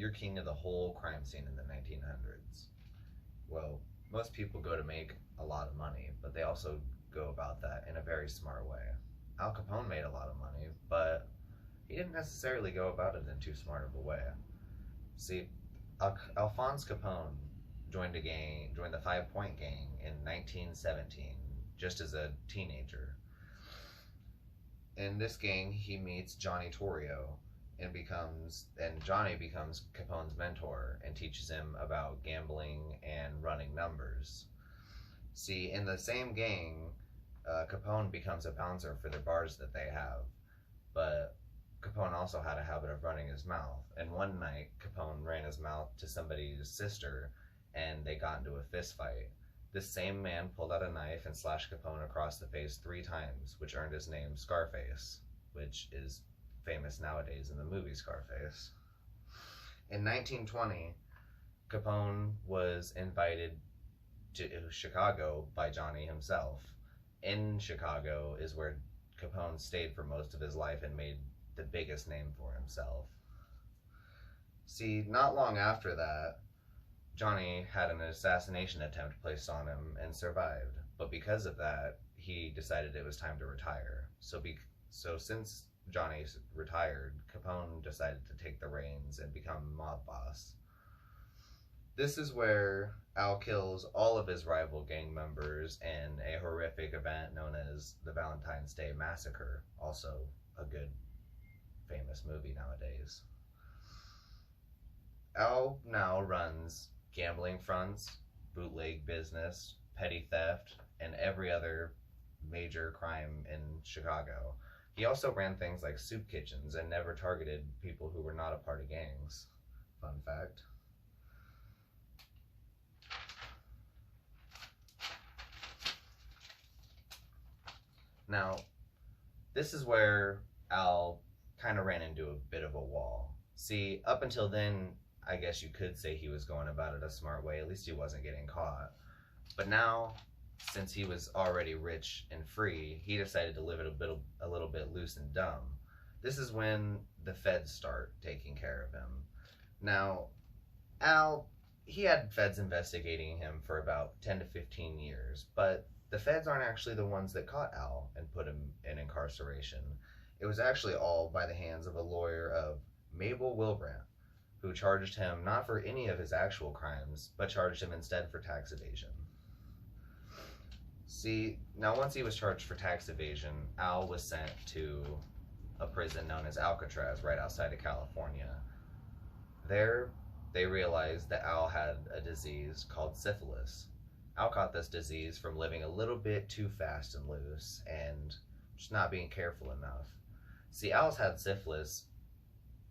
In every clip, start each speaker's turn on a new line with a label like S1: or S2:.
S1: you're king of the whole crime scene in the 1900s. Well, most people go to make a lot of money, but they also go about that in a very smart way. Al Capone made a lot of money, but he didn't necessarily go about it in too smart of a way. See, Alphonse Capone joined the Five Point Gang in 1917, just as a teenager. In this gang, he meets Johnny Torrio, and Johnny becomes Capone's mentor and teaches him about gambling and running numbers. See, in the same gang, Capone becomes a bouncer for the bars that they have, but Capone also had a habit of running his mouth. And one night, Capone ran his mouth to somebody's sister, and they got into a fist fight. This same man pulled out a knife and slashed Capone across the face 3 times, which earned his name Scarface, which is famous nowadays in the movie Scarface. In 1920, Capone was invited to Chicago by Johnny himself. In Chicago is where Capone stayed for most of his life and made the biggest name for himself. See, not long after that, Johnny had an assassination attempt placed on him and survived. But because of that, he decided it was time to retire. So since Johnny retired, Capone decided to take the reins and become mob boss. This is where Al kills all of his rival gang members in a horrific event known as the Valentine's Day Massacre, also a good famous movie nowadays. Al now runs gambling fronts, bootleg business, petty theft, and every other major crime in Chicago. He also ran things like soup kitchens and never targeted people who were not a part of gangs. Fun fact. Now, this is where Al kind of ran into a bit of a wall. See, up until then, I guess you could say he was going about it a smart way. At least he wasn't getting caught. But now, since he was already rich and free, he decided to live it a little bit loose and dumb. This is when the feds start taking care of him. Now, Al, he had feds investigating him for about 10 to 15 years, but the feds aren't actually the ones that caught Al and put him in incarceration. It was actually all by the hands of a lawyer of Mabel Wilbrandt, who charged him not for any of his actual crimes, but charged him instead for tax evasion. See, now once he was charged for tax evasion, Al was sent to a prison known as Alcatraz right outside of California. There, they realized that Al had a disease called syphilis. Al caught this disease from living a little bit too fast and loose and just not being careful enough. See, Al's had syphilis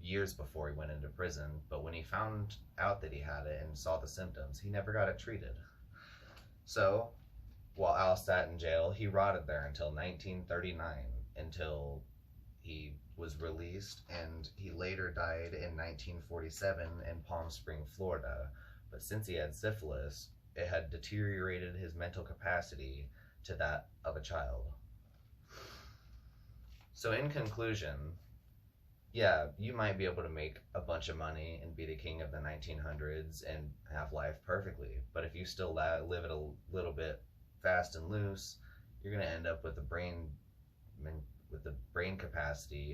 S1: years before he went into prison, but when he found out that he had it and saw the symptoms, he never got it treated. So, while Al sat in jail, he rotted there until 1939, until he was released, and he later died in 1947 in Palm Springs, Florida. But since he had syphilis, it had deteriorated his mental capacity to that of a child. So in conclusion, yeah, you might be able to make a bunch of money and be the king of the 1900s and have life perfectly, but if you still live it a little bit fast and loose, you're going to end up with the brain capacity